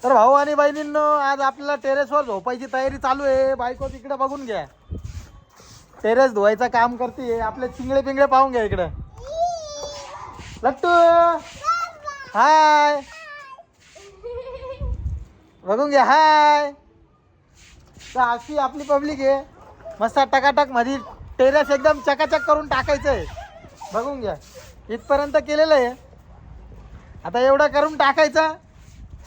तर भाऊ आणि बहिणींनो, आज आपल्याला टेरेसवर झोपायची तयारी चालू आहे. बायको तिकडे बघून घ्या, टेरेस धुवायचं काम करते. आपले चिंगळे पिंगळे पाहून घ्या इकडे. लट्टू हाय, बघून घ्या हाय. तर अशी आपली पब्लिक आहे. मस्त टकाटक मध्ये टेरेस एकदम चकाचक करून टाकायचं आहे. बघून घ्या, इथपर्यंत केलेलं आहे. आता एवढं करून टाकायचं,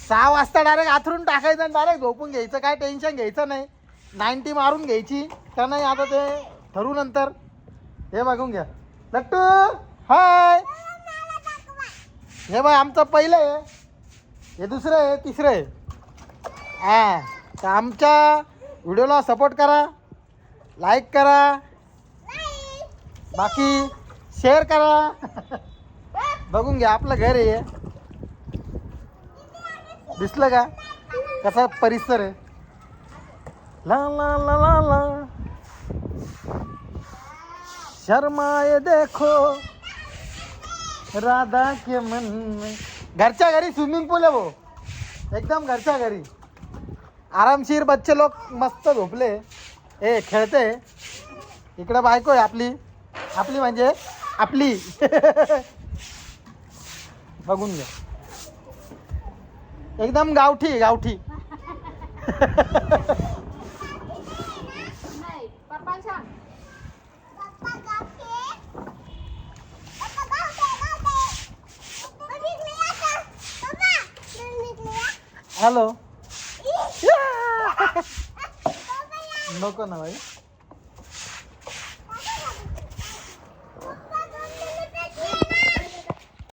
6 वाजता डायरेक्ट आथरून टाकायचं आणि डायरेक्ट झोपून घ्यायचं. काय टेन्शन घ्यायचं नाही. 90 मारून घ्यायची का नाही आता ते ठरवू नंतर. हे बघून घ्या. लट्टू हाय, हे बघ आमचं पहिलं आहे, हे दुसरं आहे, तिसरं आहे. हा, तर आमच्या व्हिडिओला सपोर्ट करा, लाईक करा, बाकी शेअर करा. बघून घ्या, आपलं घर आहे. दिसलं का कसा परिसर आहे. ला ला ला ला ला शर्माए देखो राधा के मन में. घरच्या घरी स्विमिंग पूल आहे भाऊ, एकदम घरच्या घरी. आरामशीर बच्चे लोक मस्त झोपले, ए खेळते. इकडे बायको आहे आपली, आपली म्हणजे आपली. बघून घ्या, एकदम गावठी गावठी. हॅलो. नको ना भाई.